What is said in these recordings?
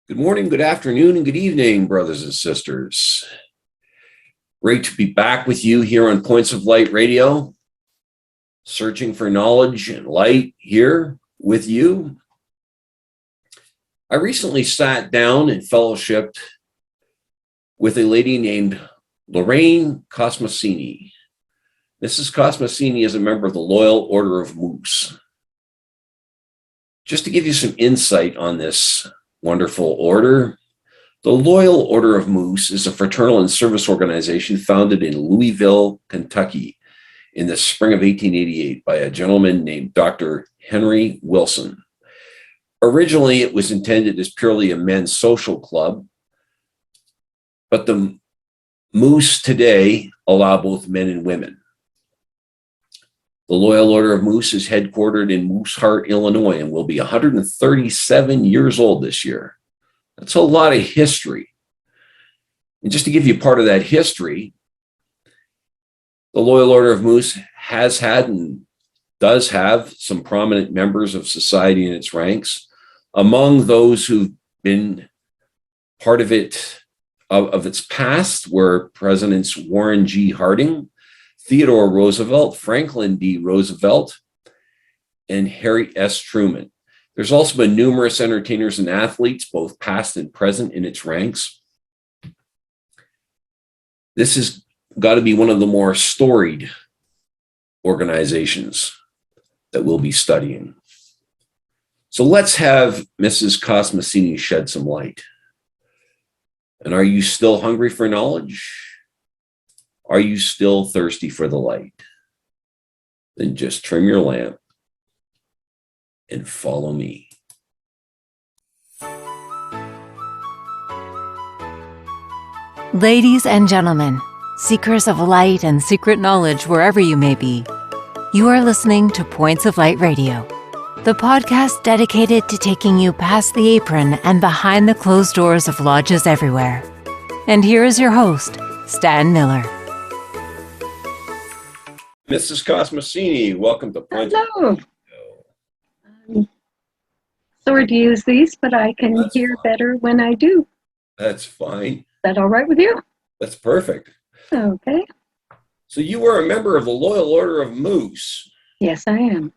Good morning, good afternoon, and good evening, brothers and sisters. Great to be back with you here on Points of Light Radio, searching for knowledge and light here with you. I recently sat down and fellowshipped with a lady named Lorraine Cosmacini. Mrs. Cosmacini is a member of the Loyal Order of Moose. Just to give you some insight on this wonderful order, the Loyal Order of Moose is a fraternal and service organization founded in Louisville, Kentucky in the spring of 1888 by a gentleman named Dr. Henry Wilson. Originally, it was intended as purely a men's social club, but the Moose today allow both men and women. The Loyal Order of Moose is headquartered in Mooseheart, Illinois, and will be 137 years old this year. That's a lot of history. And just to give you part of that history, the Loyal Order of Moose has had and does have some prominent members of society in its ranks. Among those who've been part of it, of its past, were Presidents Warren G. Harding, Theodore Roosevelt, Franklin D. Roosevelt, and Harry S. Truman. There's also been numerous entertainers and athletes, both past and present, in its ranks. This has got to be one of the more storied organizations that we'll be studying. So let's have Mrs. Cosmacini shed some light. And are you still hungry for knowledge? Are you still thirsty for the light? Then just trim your lamp and follow me. Ladies and gentlemen, seekers of light and secret knowledge wherever you may be, you are listening to Points of Light Radio, the podcast dedicated to taking you past the apron and behind the closed doors of lodges everywhere. And here is your host, Stan Miller. Mrs. Cosmacini, welcome to Points. Hello. I'm sorry to use these, but I can That's hear fine. better when I do. That's fine. Is that all right with you? That's perfect. Okay. So you were a member of the Loyal Order of Moose. Yes, I am.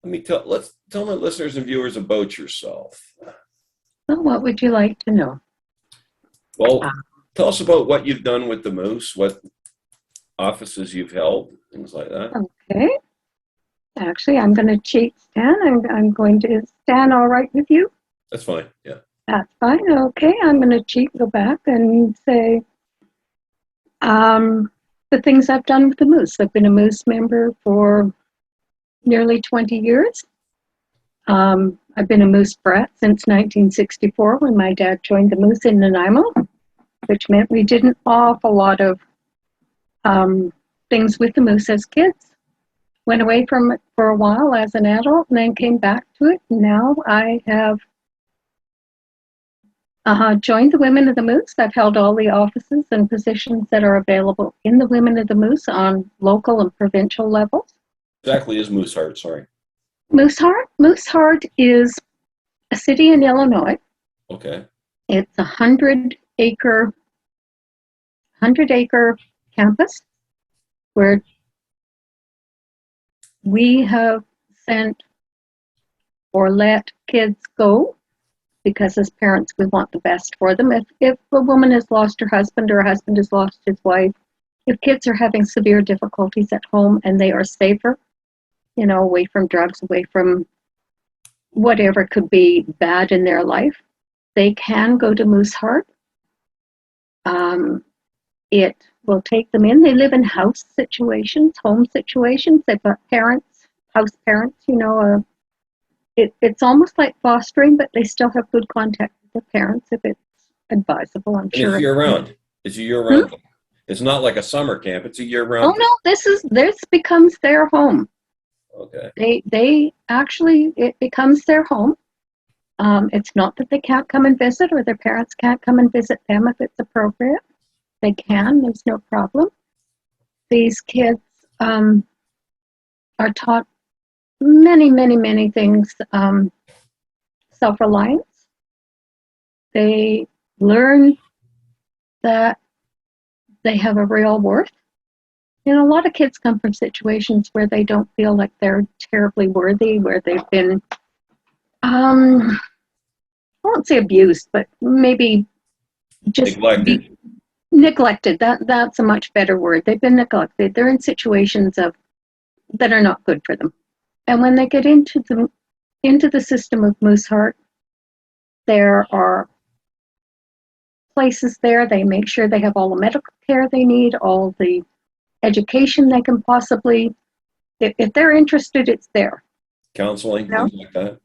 Let's tell my listeners and viewers about yourself. Well, what would you like to know? Well, tell us about what you've done with the Moose, what offices you've held, things like that. Okay. Actually, I'm going to cheat Stan. I'm going to, is Stan all right with you? That's fine, yeah. That's fine. Okay. I'm going to cheat, go back and say the things I've done with the Moose. I've been a Moose member for nearly 20 years. I've been a Moose brat since 1964 when my dad joined the Moose in Nanaimo, which meant we did an awful lot of things with the Moose as kids. Went away from it for a while as an adult and then came back to it. Now I have joined the Women of the Moose. I've held all the offices and positions that are available in the Women of the Moose on local and provincial levels. Exactly is Mooseheart, sorry. Mooseheart? Mooseheart is a city in Illinois. Okay. It's a 100-acre campus where we have sent or let kids go because as parents we want the best for them. If a woman has lost her husband or a husband has lost his wife, if kids are having severe difficulties at home and they are safer, away from drugs, away from whatever could be bad in their life, they can go to Mooseheart. It will take them in. They live in house situations, home situations. They've got parents, house parents, it's almost like fostering, but they still have good contact with the parents if it's advisable, I'm sure. It's year-round. It's a year-round. It's not like a summer camp. It's a year-round. Oh, no, this becomes their home. Okay. They actually, it becomes their home. It's not that they can't come and visit or their parents can't come and visit them if it's appropriate. They can, there's no problem. These kids are taught many, many, many things. Self-reliance, They learn that they have a real worth. A lot of kids come from situations where they don't feel like they're terribly worthy, where they've been, I won't say abused, but maybe just neglected. That's a much better word. They've been neglected. They're in situations that are not good for them. And when they get into the system of Mooseheart, there are places there. They make sure they have all the medical care they need, all the education they can possibly. If they're interested, it's there. Counseling, things like that.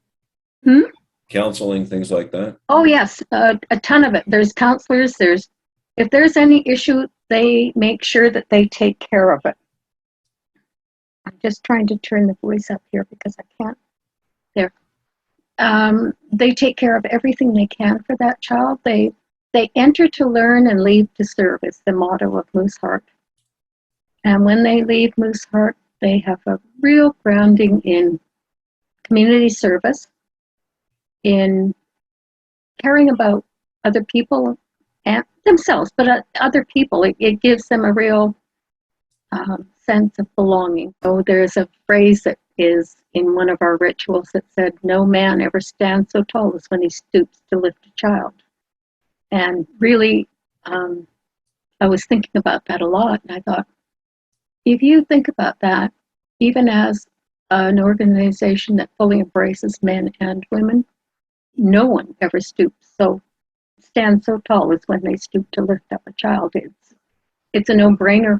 Counseling, things like that. Oh yes, a ton of it. There's counselors. If there's any issue, they make sure that they take care of it. I'm just trying to turn the voice up here because I can't. There. They take care of everything they can for that child. They enter to learn and leave to serve is the motto of Mooseheart. And when they leave Mooseheart, they have a real grounding in community service, in caring about other people and themselves, but other people. It gives them a real sense of belonging. So there's a phrase that is in one of our rituals that said, "No man ever stands so tall as when he stoops to lift a child." And really, I was thinking about that a lot, and I thought, if you think about that, even as an organization that fully embraces men and women, no one ever stands so tall as when they stoop to lift up a child. It's a no-brainer.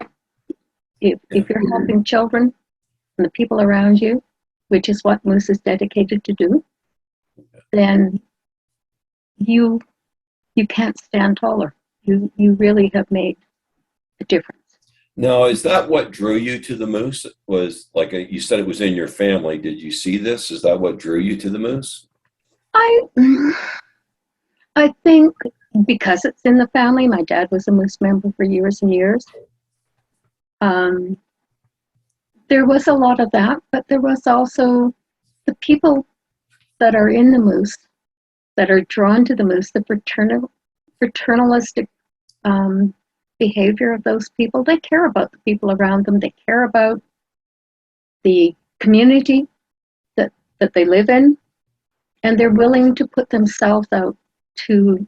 If you're helping children and the people around you, which is what Moose is dedicated to do, then you can't stand taller. You really have made a difference. Now, is that what drew you to the Moose? Was like you said, it was in your family. Did you see this? Is that what drew you to the Moose? I think because it's in the family. My dad was a Moose member for years and years. There was a lot of that, but there was also the people that are in the Moose, that are drawn to the Moose, the fraternalistic behavior of those people. They care about the people around them. They care about the community that they live in, and they're willing to put themselves out to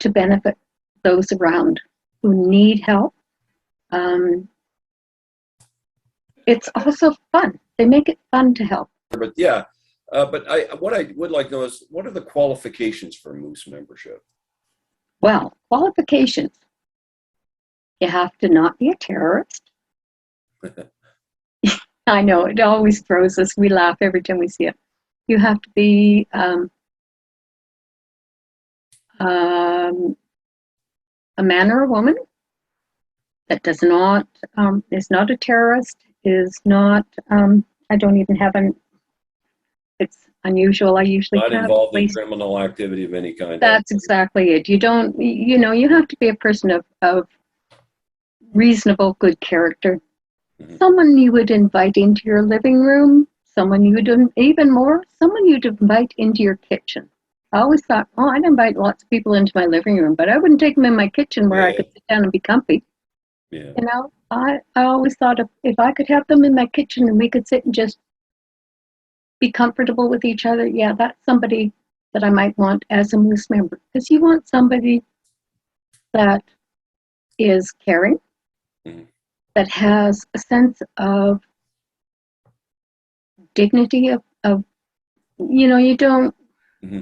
benefit those around who need help. It's also fun. They make it fun to help. But what I would like to know is, what are the qualifications for Moose membership? Well, qualifications. You have to not be a terrorist. I know, it always throws us. We laugh every time we see it. You have to be a man or a woman that does not is not a terrorist, is not I don't even have it's unusual. I usually Not involved in criminal activity of any kind. That's exactly it. You don't, you have to be a person of reasonable, good character. Mm-hmm. Someone you would invite into your living room, someone you would, even more, someone you'd invite into your kitchen. I always thought, I'd invite lots of people into my living room, but I wouldn't take them in my kitchen where I could sit down and be comfy. Yeah. I always thought if I could have them in my kitchen and we could sit and just be comfortable with each other, that's somebody that I might want as a Moose member. Because you want somebody that is caring, mm-hmm. that has a sense of dignity of you don't, mm-hmm.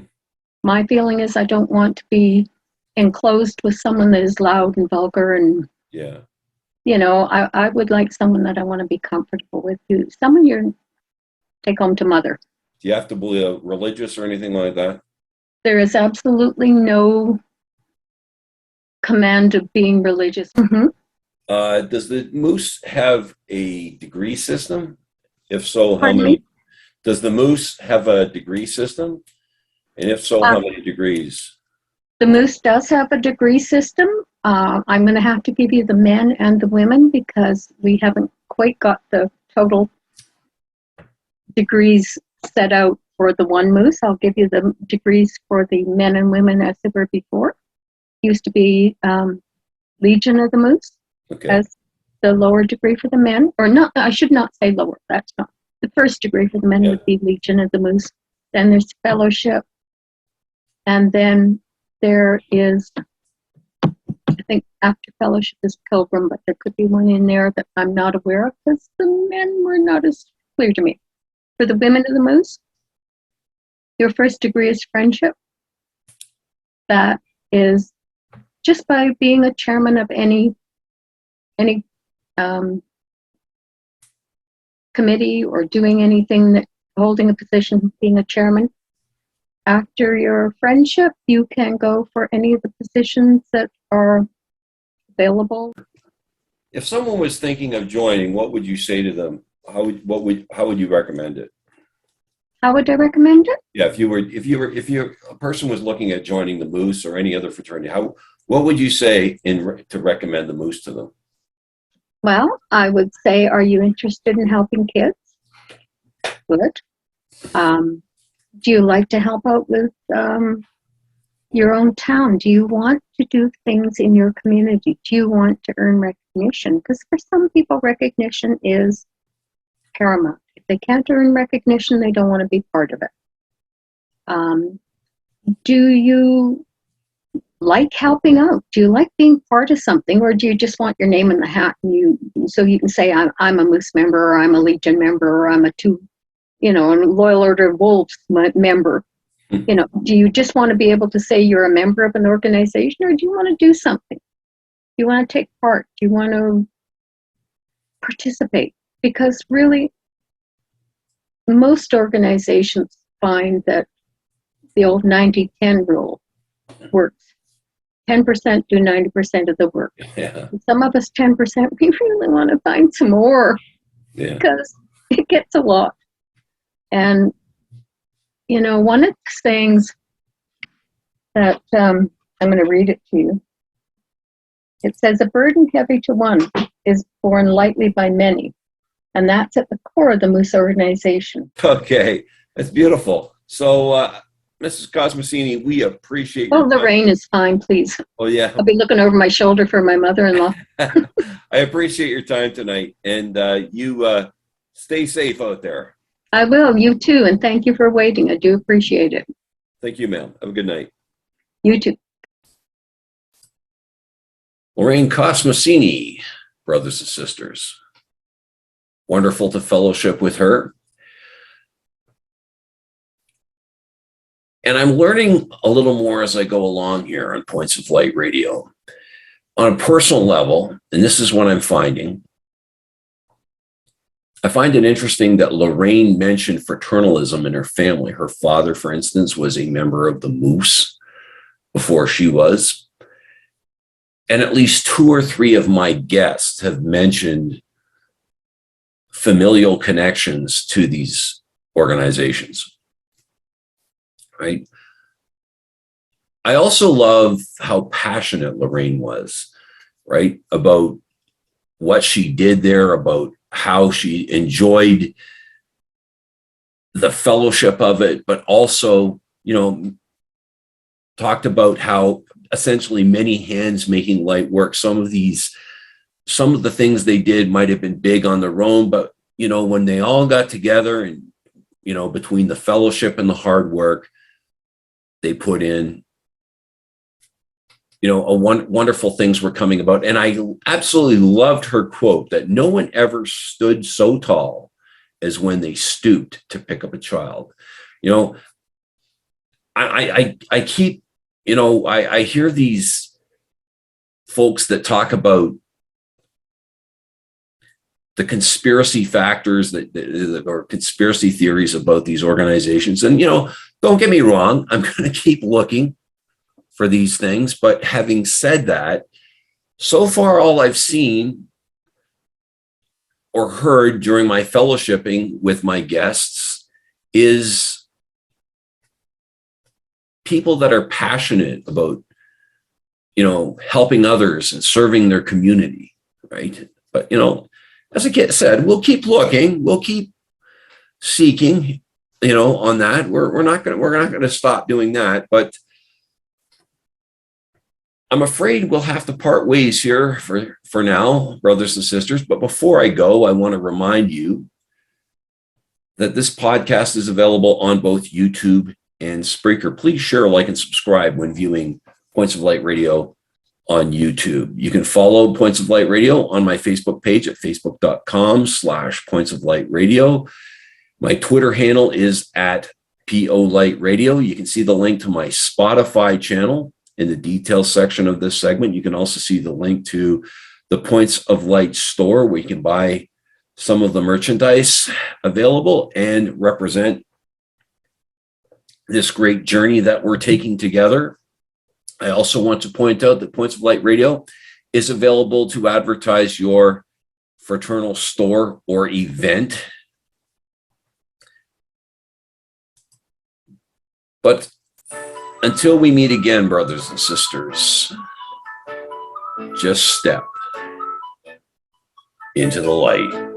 My feeling is I don't want to be enclosed with someone that is loud and vulgar and I would like someone that I want to be comfortable with. Someone you take home to mother. Do you have to be religious or anything like that? There is absolutely no command of being religious. Mm-hmm. Does the Moose have a degree system? If so, Pardon how many? Me? Does the Moose have a degree system? And if so, how many degrees? The Moose does have a degree system. I'm going to have to give you the men and the women because we haven't quite got the total degrees set out for the one Moose, I'll give you the degrees for the men and women as they were before. Used to be Legion of the Moose as the lower degree for the men, or not, I should not say lower, that's not. The first degree for the men would be Legion of the Moose. Then there's Fellowship. And then there is, I think after Fellowship is Pilgrim, but there could be one in there that I'm not aware of because the men were not as clear to me. For the women of the Moose, your first degree is Friendship. That is just by being a chairman of any committee or doing anything that holding a position, being a chairman. After your Friendship, you can go for any of the positions that are available. If someone was thinking of joining, what would you say to them? How would you recommend it? How would I recommend it? Yeah, if a person was looking at joining the Moose or any other fraternity, what would you say to recommend the Moose to them? Well, I would say, are you interested in helping kids? Good. Do you like to help out with your own town? Do you want to do things in your community? Do you want to earn recognition? Because for some people, recognition is paramount. If they can't earn recognition, they don't want to be part of it. Do you like helping out? Do you like being part of something, or do you just want your name in the hat and so you can say I'm a Moose member, or I'm a Legion member, or I'm a Loyal Order of Wolves member? Do you just want to be able to say you're a member of an organization, or do you want to do something? Do you want to take part? Do you want to participate? Because really, most organizations find that the old 90-10 rule works. 10% do 90% of the work. Yeah. Some of us 10%, we really want to find some more because it gets a lot. And, one of the things that I'm going to read it to you. It says, a burden heavy to one is borne lightly by many. And that's at the core of the Moose organization. Okay, that's beautiful. So, Mrs. Cosmacini, we appreciate your time. Lorraine is fine, please. Oh, yeah. I'll be looking over my shoulder for my mother-in-law. I appreciate your time tonight, and you stay safe out there. I will, you too, and thank you for waiting. I do appreciate it. Thank you, ma'am. Have a good night. You too. Lorraine Cosmacini, brothers and sisters. Wonderful to fellowship with her. And I'm learning a little more as I go along here on Points of Light Radio. On a personal level, and this is what I'm finding, I find it interesting that Lorraine mentioned fraternalism in her family. Her father, for instance, was a member of the Moose before she was. And at least 2 or 3 of my guests have mentioned familial connections to these organizations. Right. I also love how passionate Lorraine was, right, about what she did there, about how she enjoyed the fellowship of it, but also, talked about how essentially many hands making light work. Some of the things they did might have been big on their own, but, when they all got together and, between the fellowship and the hard work, they put in, wonderful things were coming about. And I absolutely loved her quote that no one ever stood so tall as when they stooped to pick up a child. I keep, I hear these folks that talk about the conspiracy factors or conspiracy theories about these organizations. And, don't get me wrong, I'm going to keep looking for these things. But having said that, so far, all I've seen or heard during my fellowshipping with my guests is people that are passionate about, helping others and serving their community, right? But, as I said, we'll keep looking, we'll keep seeking, on that. We're not going to stop doing that, but I'm afraid we'll have to part ways here for now, brothers and sisters. But before I go, I want to remind you that this podcast is available on both YouTube and Spreaker. Please share, like, and subscribe when viewing Points of Light Radio on YouTube. You can follow Points of Light Radio on my Facebook page at facebook.com/Points of Light Radio. My Twitter handle is at PO Light Radio. You can see the link to my Spotify channel in the details section of this segment. You can also see the link to the Points of Light store, where you can buy some of the merchandise available and represent this great journey that we're taking together. I also want to point out that Points of Light Radio is available to advertise your fraternal store or event. But until we meet again, brothers and sisters, just step into the light.